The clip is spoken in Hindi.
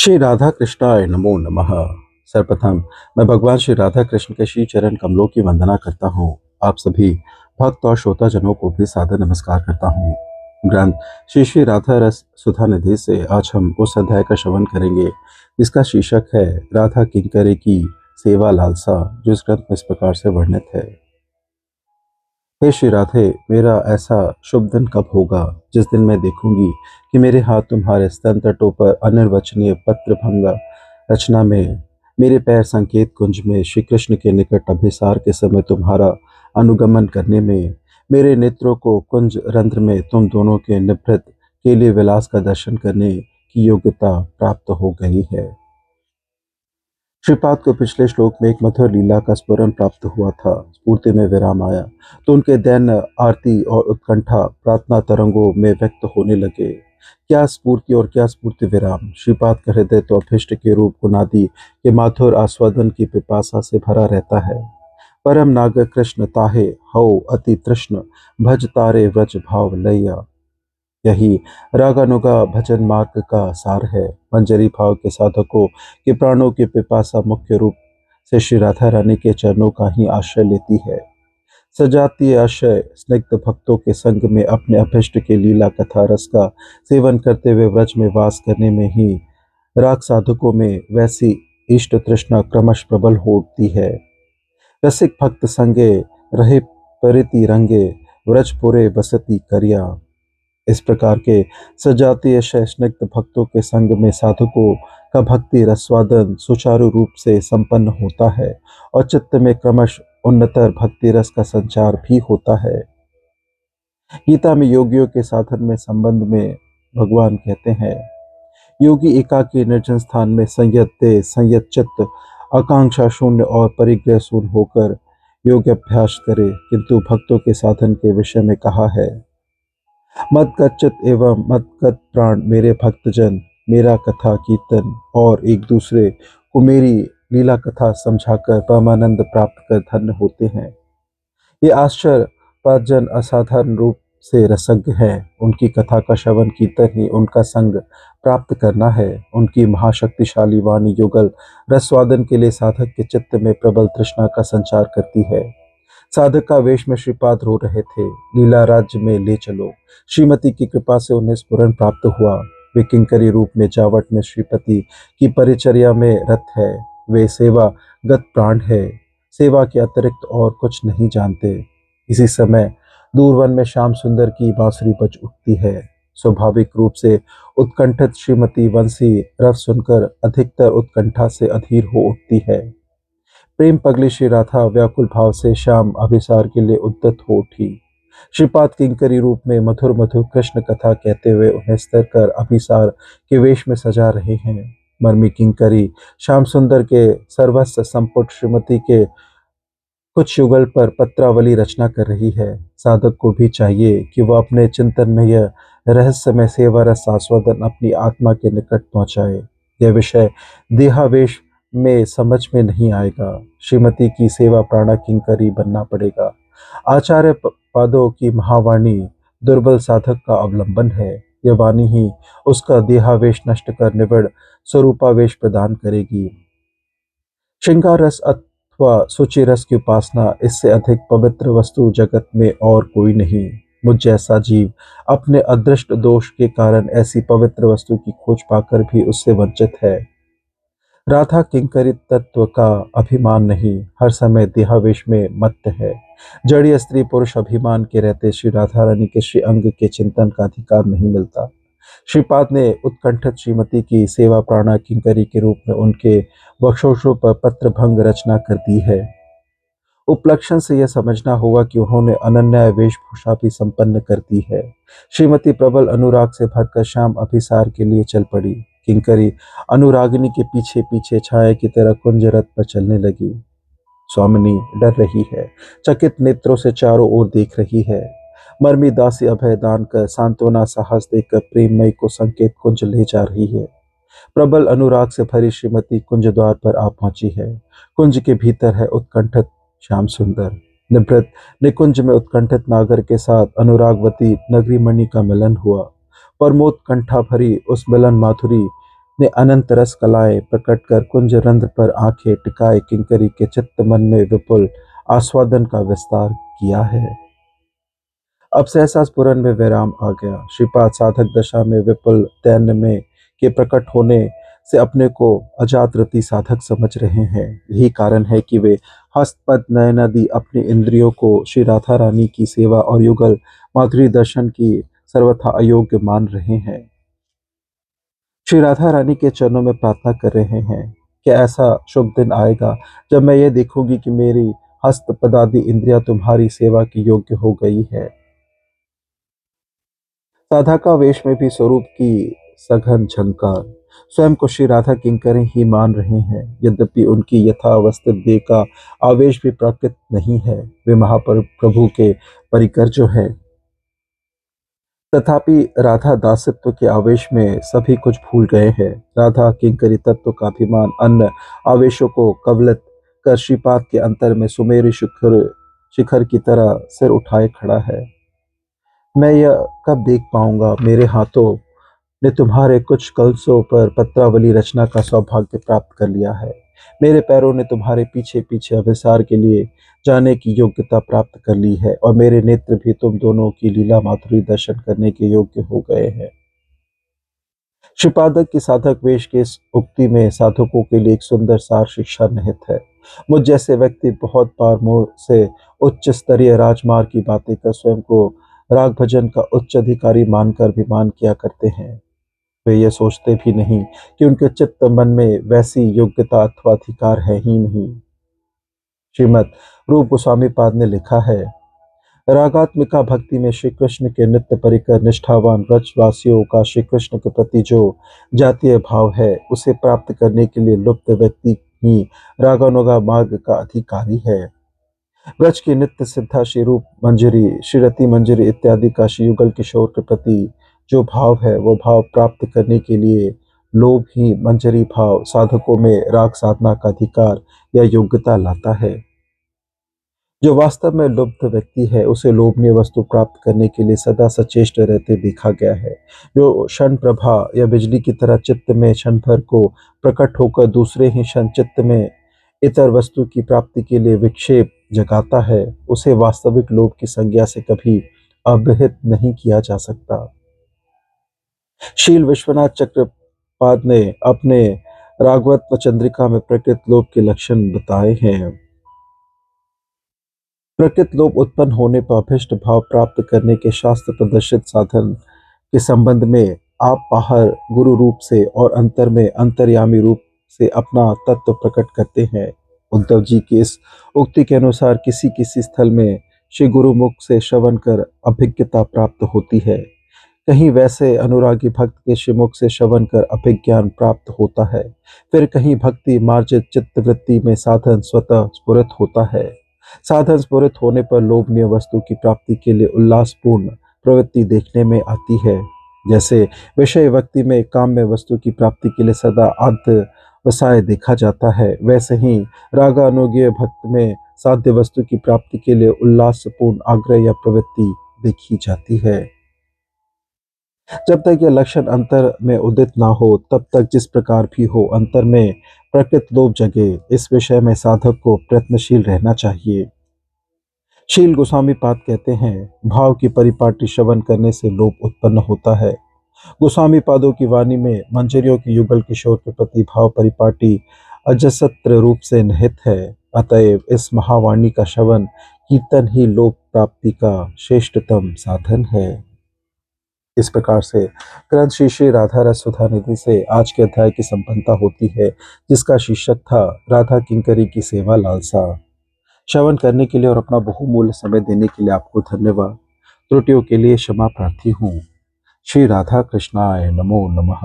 श्री राधा कृष्णाय नमो नमः। सर्वप्रथम मैं भगवान श्री राधा कृष्ण के श्री चरण कमलों की वंदना करता हूँ। आप सभी भक्त और श्रोताजनों को भी सादर नमस्कार करता हूँ। ग्रंथ श्री श्री राधा रस सुधा निधि से आज हम उस अध्याय का श्रवण करेंगे जिसका शीर्षक है राधा किंकरी की सेवा लालसा, जो इस ग्रंथ में इस प्रकार से वर्णित है। हे श्री राधे, मेरा ऐसा शुभ दिन कब होगा जिस दिन मैं देखूंगी कि मेरे हाथ तुम्हारे स्तन तटों पर अनिर्वचनीय पत्र भंगा रचना में, मेरे पैर संकेत कुंज में श्री कृष्ण के निकट अभिसार के समय तुम्हारा अनुगमन करने में, मेरे नेत्रों को कुंज रंध्र में तुम दोनों के निभृत के लिए विलास का दर्शन करने की योग्यता प्राप्त हो गई है। श्रीपाद को पिछले श्लोक में एक मधुर लीला का स्मरण प्राप्त हुआ था। स्फूर्ति में विराम आया तो उनके दैन्य आरती और उत्कंठा प्रार्थना तरंगों में व्यक्त होने लगे। क्या स्फूर्ति और क्या स्फूर्ति विराम! श्रीपाद का हृदय तो अभिष्ट के रूप गुनादि के माथुर आस्वादन की पिपासा से भरा रहता है। परम नाग कृष्ण ताहे हौ अति तृष्ण, भज तारे व्रज भाव लैया। यही रागानुगा भजन मार्ग का सार है। मंजरी भाव के साधकों के प्राणों की पिपासा मुख्य रूप से श्री राधा रानी के चरणों का ही आश्रय लेती है। सजातीय आश्रय स्निग्ध भक्तों के संग में अपने अभिष्ट के लीला कथा रस का सेवन करते हुए व्रज में वास करने में ही राग साधकों में वैसी इष्ट तृष्णा क्रमश प्रबल हो उठती है। रसिक भक्त संगे रहे परिति रंगे, व्रजपुरे बसती करिया। इस प्रकार के सजातीय स्निग्ध भक्तों के संग में साधकों का भक्ति रसवादन सुचारू रूप से संपन्न होता है और चित्त में क्रमश उन्नतर भक्ति रस का संचार भी होता है। गीता में योगियों के साधन में संबंध में भगवान कहते हैं, योगी एकाकी निर्जन स्थान में संयत देह संयत चित्त आकांक्षा शून्य और परिग्रह शून्य होकर योग अभ्यास करे। किंतु भक्तों के साधन के विषय में कहा है, मत गच्चित एवं मत गत प्राण मेरे भक्तजन, मेरा कथा कीर्तन और एक दूसरे को मेरी लीला कथा समझाकर परमानंद प्राप्त कर धन्य होते हैं। ये आश्चर्य पाँच असाधारण रूप से रसज्ञ है। उनकी कथा का श्रवण कीर्तन ही उनका संग प्राप्त करना है। उनकी महाशक्तिशाली वाणी युगल रसवादन के लिए साधक के चित्त में प्रबल तृष्णा का संचार करती है। साधक का वेश में श्रीपाद रो रहे थे, लीला राज्य में ले चलो। श्रीमती की कृपा से उन्हें स्फुरन प्राप्त हुआ। वे किंकरी रूप में जावट में श्रीपति की परिचर्या में रत है। वे सेवा गत प्राण है, सेवा के अतिरिक्त और कुछ नहीं जानते। इसी समय दूर वन में श्याम सुंदर की बांसुरी बज उठती है। स्वाभाविक रूप से उत्कंठित श्रीमती वंशी रव सुनकर अधिकतर उत्कंठा से अधीर हो उठती है। प्रेम पगली श्री राधा व्याकुल भाव से श्याम अभिसार के लिए उद्यत हो उठी। श्रीपाद किंकरी रूप में मधुर मधुर कृष्ण कथा कहते हुए उन्हें स्थिर कर अभिसार के वेश में सजा रहे हैं। मर्मी किंकरी श्याम सुंदर के सर्वस्व संपुट श्रीमती के कुछ युगल पर पत्रावली रचना कर रही है। साधक को भी चाहिए कि वह अपने चिंतन में यह रहस्यमय सेवा रस आस्वादन अपनी आत्मा के निकट पहुंचाए। यह विषय देहावेश में समझ में नहीं आएगा। श्रीमती की सेवा प्राणा किंकरी बनना पड़ेगा। आचार्य पादों की महावाणी दुर्बल साधक का अवलंबन है। यह वाणी ही उसका देहावेश नष्ट कर निविड़ स्वरूपावेश प्रदान करेगी। श्रृंगार रस अथवा सूची रस की उपासना, इससे अधिक पवित्र वस्तु जगत में और कोई नहीं। मुझ जैसा जीव अपने अदृष्ट दोष के कारण ऐसी पवित्र वस्तु की खोज पाकर भी उससे वंचित है। राधा किंकरी तत्व का अभिमान नहीं, हर समय देहावेश में मत्त है। जड़ीय स्त्री पुरुष अभिमान के रहते श्री राधा रानी के श्री अंग के चिंतन का अधिकार नहीं मिलता। श्रीपाद ने उत्कंठित श्रीमती की सेवा प्राणा किंकरी के रूप में उनके वक्षोषों पर पत्र भंग रचना कर दी है। उपलक्षण से यह समझना होगा कि उन्होंने अनन्य वेशभूषा भी संपन्न कर दी है। श्रीमती प्रबल अनुराग से भरकर श्याम अभिसार के लिए चल पड़ी। किंकरी अनुरागिनी के पीछे पीछे छाया की तरह कुंज रथ पर चलने लगी। स्वामिनी डर रही है, चकित नेत्रों से चारों ओर देख रही है। मर्मी दासी अभय दान कर सांत्वना साहस देकर प्रेममयी को संकेत कुंज ले जा रही है। प्रबल अनुराग से भरी श्रीमती कुंज द्वार पर आ पहुंची है। कुंज के भीतर है उत्कंठित श्याम सुंदर। निभृत निकुंज में उत्कंठित नागर के साथ अनुरागवती नगरी मणि का मिलन हुआ। परमोत्कंठा भरी उस मिलन माधुरी ने अनंत रस कलाएं प्रकट कर कुंज रंध्र पर आंखें टिकाए किंकरी के चित्त मन में विपुल आस्वादन का विस्तार किया है। अब सहसा स्फुरन में विराम आ गया। श्रीपाद साधक दशा में विपुल दैन्य में के प्रकट होने से अपने को अजात रति साधक समझ रहे हैं। यही कारण है कि वे हस्तपद नयनादि अपनी इंद्रियों को श्री राधा रानी की सेवा और युगल माधुरी दर्शन की सर्वथा अयोग्य मान रहे हैं। श्री राधा रानी के चरणों में प्रार्थना कर रहे हैं कि ऐसा शुभ दिन आएगा जब मैं ये देखूंगी कि मेरी हस्त पदादि इंद्रियां तुम्हारी सेवा की योग्य हो गई है। साधा का वेश में भी स्वरूप की सघन झंकार स्वयं को श्री राधा किंकरें ही मान रहे हैं। यद्यपि उनकी यथावस्थित देह का आवेश भी प्राकृत नहीं है, वे महाप्रभु के परिकर जो है, तथापि राधा दासत्व के आवेश में सभी कुछ भूल गए हैं। राधा किंकरी तत्व का अभिमान अन्य आवेशों को कवलित कर श्रीपाद के अंतर में सुमेरु शिखर शिखर की तरह सिर उठाए खड़ा है। मैं यह कब देख पाऊंगा, मेरे हाथों ने तुम्हारे कुछ कलसों पर पत्रावली रचना का सौभाग्य प्राप्त कर लिया है। मेरे पैरों ने तुम्हारे पीछे पीछे अभिसार के लिए जाने की योग्यता प्राप्त कर ली है और मेरे नेत्र भी तुम दोनों की लीला माधुरी दर्शन करने के योग्य हो गए हैं। श्रीपादक की साधक वेश के इस उक्ति में साधकों के लिए एक सुंदर सार शिक्षा निहित है। मुझ जैसे व्यक्ति बहुत बार मुंह से उच्च स्तरीय राजमार्ग की बातें कर स्वयं को राग भजन का उच्च अधिकारी मानकर अभिमान किया करते हैं। वे ये सोचते भी नहीं कि उनके चित्त मन में वैसी योग्यता अथवा अधिकार है ही नहीं। श्रीमद रूप गोस्वामी पाद ने लिखा है, रागात्मिका भक्ति में श्री कृष्ण के नित्य परिकर निष्ठावान व्रजवासियों का श्री कृष्ण के प्रति जो जातीय भाव है, उसे प्राप्त करने के लिए लुप्त व्यक्ति ही रागानुगा मार्ग का अधिकारी है। ब्रज की नित्य सिद्धा श्री रूप मंजरी, श्री रति मंजरी इत्यादि का श्री युगल किशोर के प्रति जो भाव है, वो भाव प्राप्त करने के लिए लोभ ही मंजरी भाव साधकों में राग साधना का अधिकार या योग्यता लाता है। जो वास्तव में लुब्ध व्यक्ति है, उसे लोभनीय वस्तु प्राप्त करने के लिए सदा सचेष्ट रहते देखा गया है। जो क्षण प्रभा या बिजली की तरह चित्त में क्षण भर को प्रकट होकर दूसरे ही क्षण चित्त में इतर वस्तु की प्राप्ति के लिए विक्षेप जगाता है, उसे वास्तविक लोभ की संज्ञा से कभी अभिहित नहीं किया जा सकता। शील विश्वनाथ चक्रपाद ने अपने राघवत्व चंद्रिका में प्रकृत लोभ के लक्षण बताए हैं। प्रकृत लोभ उत्पन्न होने पर अभिष्ट भाव प्राप्त करने के शास्त्र प्रदर्शित साधन के संबंध में आप बाहर गुरु रूप से और अंतर में अंतर्यामी रूप से अपना तत्व प्रकट करते हैं। उद्धव जी की इस उक्ति के अनुसार किसी किसी स्थल में श्री गुरुमुख से श्रवण कर अभिज्ञता प्राप्त होती है, कहीं वैसे अनुरागी भक्त के श्रीमुख से श्रवण कर अभिज्ञान प्राप्त होता है, फिर कहीं भक्ति मार्जित चित्तवृत्ति में साधन स्वतः स्फुरित होता है। साधन स्फुरित होने पर लोभनीय वस्तु की प्राप्ति के लिए उल्लासपूर्ण प्रवृत्ति देखने में आती है। जैसे विषय व्यक्ति में काम्य वस्तु की प्राप्ति के लिए सदा आद्य व्यवसाय देखा जाता है, वैसे ही रागानुगीय भक्त में साध्य वस्तु की प्राप्ति के लिए उल्लासपूर्ण आग्रह या प्रवृत्ति देखी जाती है। जब तक यह लक्षण अंतर में उदित ना हो, तब तक जिस प्रकार भी हो अंतर में प्रकृत लोभ जगे, इस विषय में साधक को प्रयत्नशील रहना चाहिए। शील गोस्वामी पाद कहते हैं, भाव की परिपाटी श्रवण करने से लोभ उत्पन्न होता है। गोस्वामी पादों की वाणी में मंजरियों की युगल किशोर के प्रति भाव परिपाटी अजसत्र रूप से निहित है। अतएव इस महावाणी का श्रवण कीर्तन ही लोभ प्राप्ति का श्रेष्ठतम साधन है। इस प्रकार से ग्रंथ श्री श्री राधा रस सुधा निधि से आज के अध्याय की संपन्नता होती है, जिसका शीर्षक था राधा किंकरी की सेवा लालसा। श्रवण करने के लिए और अपना बहुमूल्य समय देने के लिए आपको धन्यवाद। त्रुटियों के लिए क्षमा प्रार्थी हूँ। श्री राधा कृष्णाय नमो नमः।